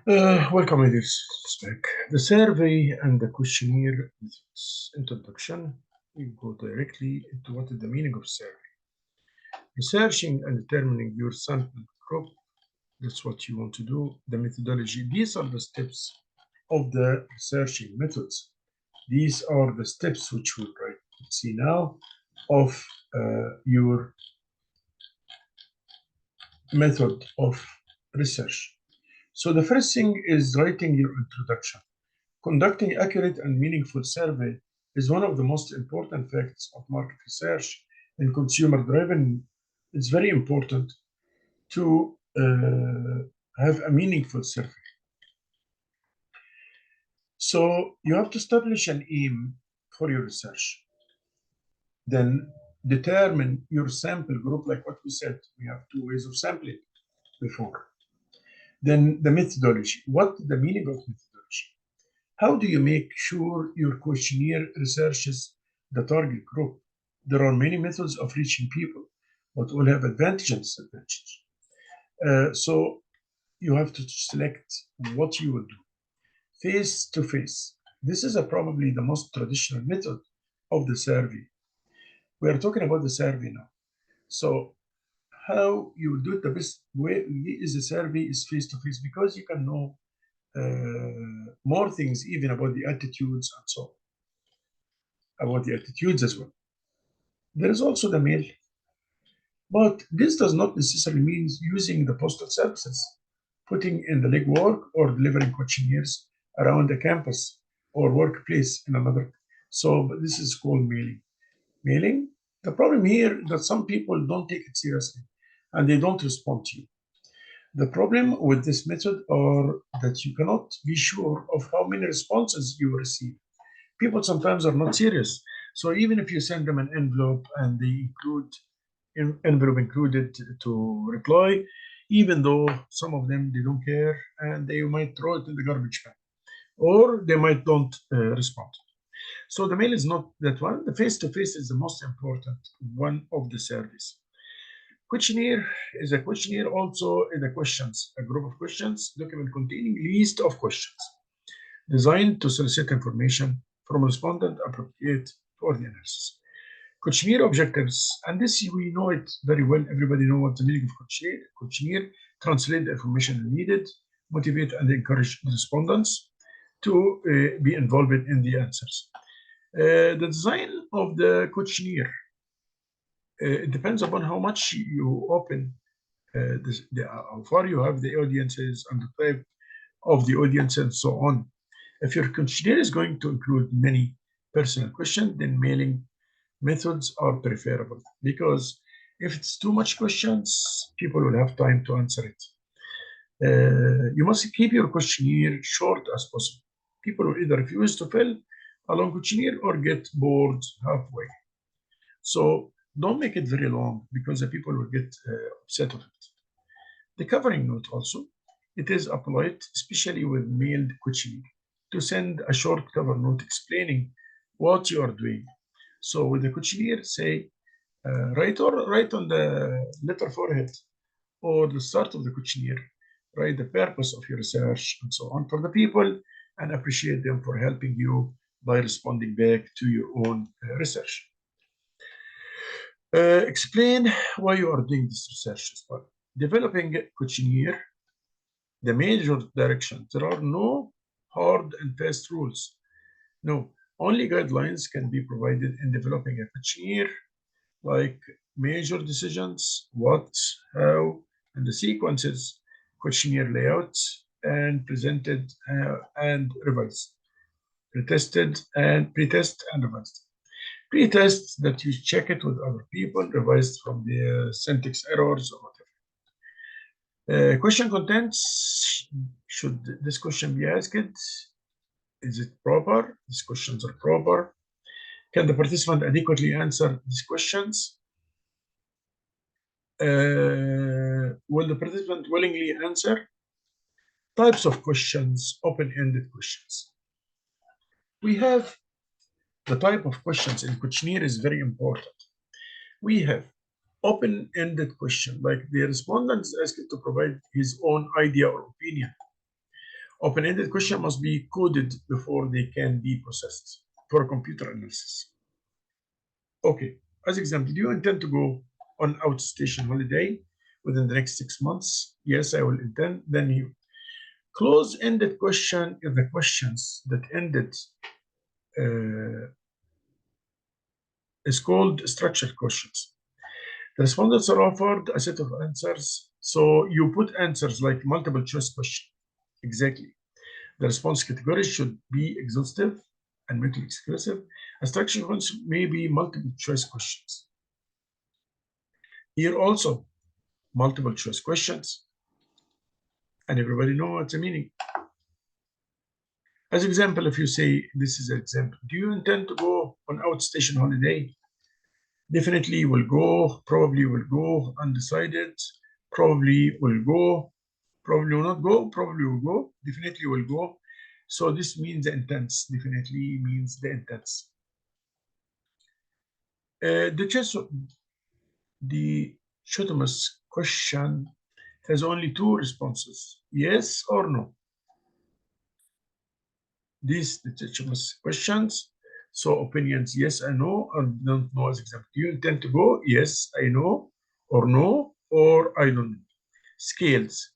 Welcome, ladies. Back. The survey and the questionnaire methods. Introduction. We go directly into what is the meaning of survey. Researching and determining your sample group. That's what you want to do. The methodology. These are the steps of the researching methods. These are the steps which we'll write. Let's see now of your method of research. So the first thing is writing your introduction. Conducting accurate and meaningful survey is one of the most important facts of market research and consumer driven. It's very important to have a meaningful survey. So you have to establish an aim for your research. Then determine your sample group, like what we said. We have two ways of sampling before. Then the methodology. What is the meaning of methodology? How do you make sure your questionnaire researches the target group? There are many methods of reaching people, but all have advantages and disadvantages. So you have to select what you will do. Face to face. This is probably the most traditional method of the survey. We are talking about the survey now. So how you will do it, the best way is a survey is face to face, because you can know more things even about the attitudes and so on, about the attitudes as well. There is also the mail, but this does not necessarily mean using the postal services, putting in the legwork or delivering questionnaires around the campus or workplace in another. So this is called mailing. Mailing, the problem here is that some people don't take it seriously and they don't respond to you. The problem with this method are that you cannot be sure of how many responses you receive. People sometimes are not serious. So even if you send them an envelope and they include envelope included to reply, even though some of them they don't care and they might throw it in the garbage can, or they might don't respond. So the mail is not that one. The face-to-face is the most important one of the service. Questionnaire is a questionnaire also in the questions, a group of questions, document containing list of questions designed to solicit information from respondent appropriate for the analysis. Questionnaire objectives, and this we know it very well. Everybody know what the meaning of questionnaire. Questionnaire translate the information needed, motivate and encourage the respondents to be involved in the answers. The design of the questionnaire it depends upon how much you open, how far you have the audiences and the type of the audience and so on. If your questionnaire is going to include many personal questions, then mailing methods are preferable, because if it's too much questions, people will have time to answer it. You must keep your questionnaire short as possible. People will either refuse to fill a long questionnaire or get bored halfway. So don't make it very long, because the people will get upset of it. The covering note also, it is applied especially with mailed questionnaire to send a short cover note explaining what you are doing. So with the questionnaire, say, write on the letter forehead or the start of the questionnaire, write the purpose of your research and so on for the people, and appreciate them for helping you by responding back to your own research. Explain why you are doing this research as well. Developing a questionnaire, the major direction. There are no hard and fast rules. No, only guidelines can be provided in developing a questionnaire, like major decisions, what, how, and the sequences, questionnaire layouts, and presented and revised, pretested and pretest and revised. Pre-test that you check it with other people, revised from the syntax errors or whatever. Question contents, should this question be asked? Is it proper? These questions are proper. Can the participant adequately answer these questions? Will the participant willingly answer? Types of questions, open-ended questions. We have the type of questions in questionnaire is very important. We have open-ended question, like the respondent is asked to provide his own idea or opinion. Open-ended question must be coded before they can be processed for computer analysis. Okay, as example, do you intend to go on outstation holiday within the next 6 months? Yes, I will intend. Then you close-ended question is the questions that ended is called structured questions. The respondents are offered a set of answers. So you put answers like multiple choice question. Exactly. The response categories should be exhaustive and mutually exclusive. A structured question may be multiple choice questions. Here also, multiple choice questions. And everybody knows what's the meaning. As example, if you say, this is an example, do you intend to go on outstation holiday? Definitely will go, probably will go, undecided, probably will go, probably will not go, probably will go, definitely will go. So this means the intents, definitely means the intents. The Chotamus question has only two responses, yes or no. These the Chotamus questions, so opinions, yes, I know, or don't know as example. Do you intend to go? Yes, I know, or no, or I don't know. Scales.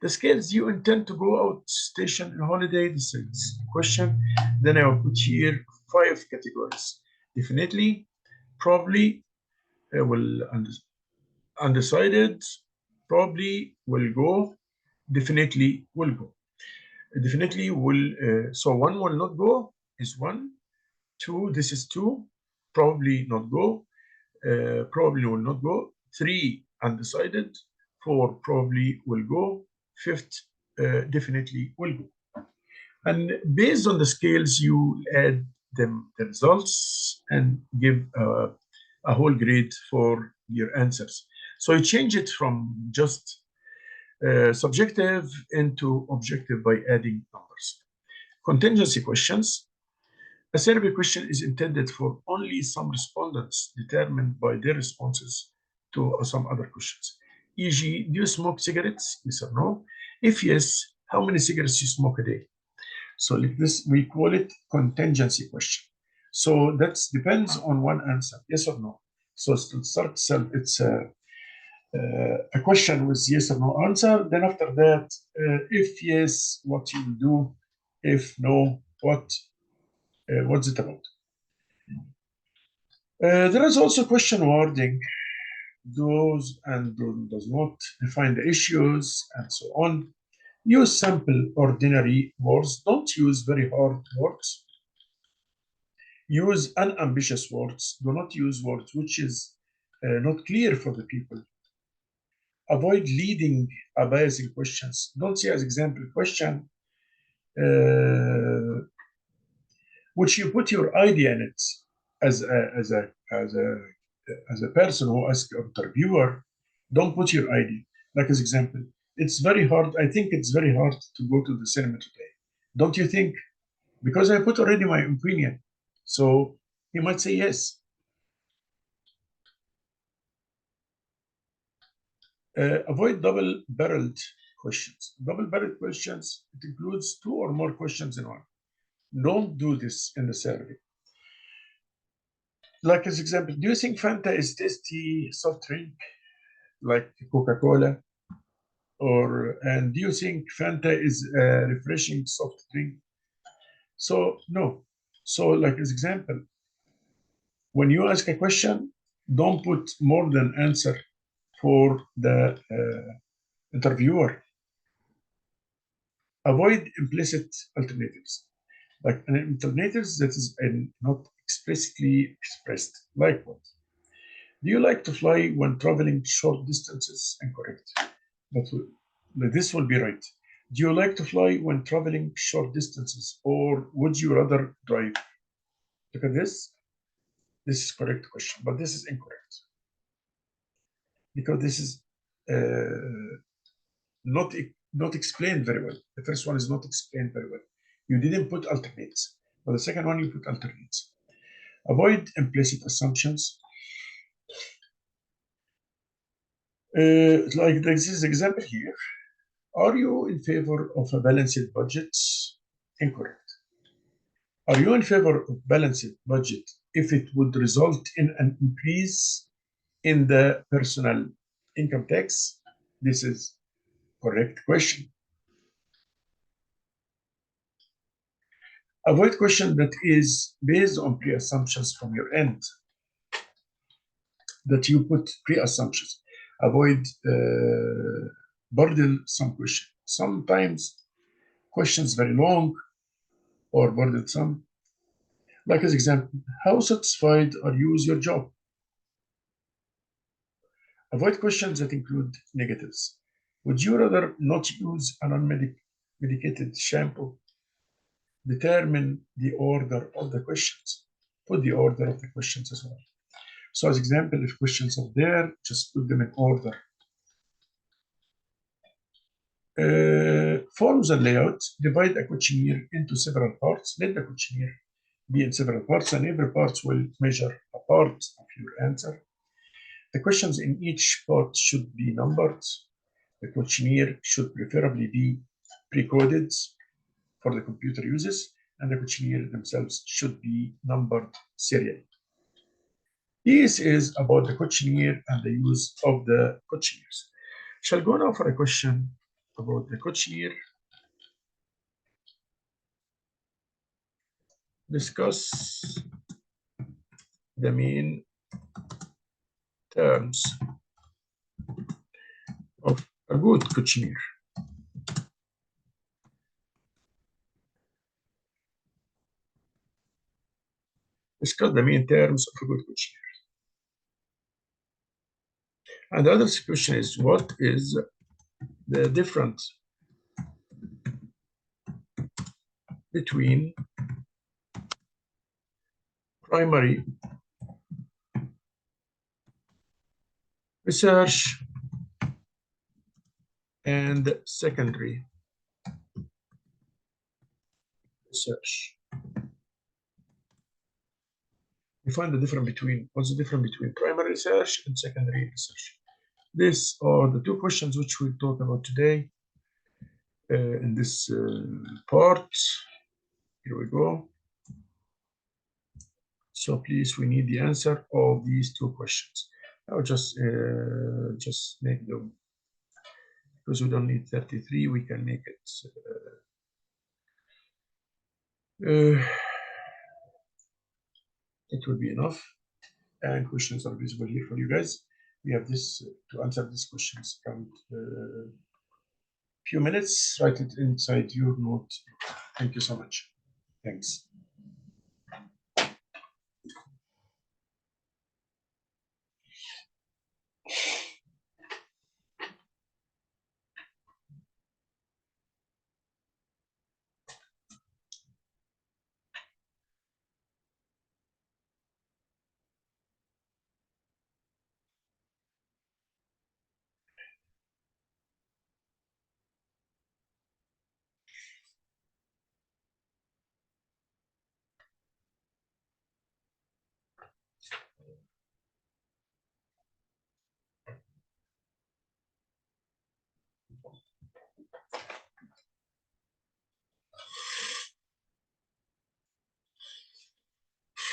The scales, you intend to go out station in holiday, this is the question. Then I will put here 5 categories. Definitely, probably, will undecided, probably will go, definitely will go. Definitely will, so 1 will not go is 1, 2, this is 2, probably not go, probably will not go, 3 undecided, 4 probably will go, 5th definitely will go. And based on the scales, you add them the results and give a whole grade for your answers. So you change it from just subjective into objective by adding numbers. Contingency questions. A survey question is intended for only some respondents determined by their responses to some other questions. E.g., do you smoke cigarettes? Yes or no? If yes, how many cigarettes you smoke a day? So like this, we call it contingency question. So that depends on one answer, yes or no. So to start itself, it's a question with yes or no answer. Then after that, if yes, what you will do? If no, what's it about? There is also question wording, does and does not, define the issues, and so on. Use simple, ordinary words. Don't use very hard words. Use unambitious words. Do not use words which is not clear for the people. Avoid leading a biasing questions. Don't say as example question which you put your idea in it as a person who asks an interviewer. Don't put your idea. Like as example, it's very hard. I think it's very hard to go to the cinema today. Don't you think? Because I put already my opinion. So he might say yes. Avoid double-barreled questions. Double-barreled questions, it includes 2 or more questions in one. Don't do this in the survey. Like as example, do you think Fanta is tasty soft drink like Coca-Cola? And do you think Fanta is a refreshing soft drink? So no. So like as example, when you ask a question, don't put more than answer for the interviewer. Avoid implicit alternatives. Like an alternatives that is not explicitly expressed. Like what? Do you like to fly when traveling short distances? Incorrect. This will be right. Do you like to fly when traveling short distances, or would you rather drive? Look at this. This is correct question, but this is incorrect because this is not not explained very well. The first one is not explained very well. You didn't put alternates, but the second one you put alternates. Avoid implicit assumptions. Like this is example here. Are you in favor of a balanced budget? Incorrect. Are you in favor of balanced budget if it would result in an increase in the personal income tax? This is correct question. Avoid question that is based on pre-assumptions from your end, that you put pre-assumptions. Avoid burdensome question. Sometimes questions very long or burdensome. Like as example, how satisfied are you with your job? Avoid questions that include negatives. Would you rather not use an unmedicated shampoo? Determine the order of the questions. Put the order of the questions as well. So as example, if questions are there, just put them in order. Follow the layout. Divide a questionnaire into several parts. Let the questionnaire be in several parts, and every part will measure a part of your answer. The questions in each part should be numbered. The questionnaire should preferably be pre-coded for the computer uses, and the questionnaire themselves should be numbered serially. This is about the questionnaire and the use of the questionnaires. Shall go now for a question about the questionnaire. Discuss the main terms of a good questionnaire. Discuss the main terms of a good questionnaire. And the other question is, what is the difference between primary research and secondary research? We find the difference between, what's the difference between primary research and secondary research? These are the two questions which we'll talk about today in this part. Here we go. So please, we need the answer of these two questions. I'll just make them, because we don't need 33, we can make it it will be enough. And questions are visible here for you guys. We have this to answer these questions. Count few minutes, write it inside your note. Thank you so much. Thanks.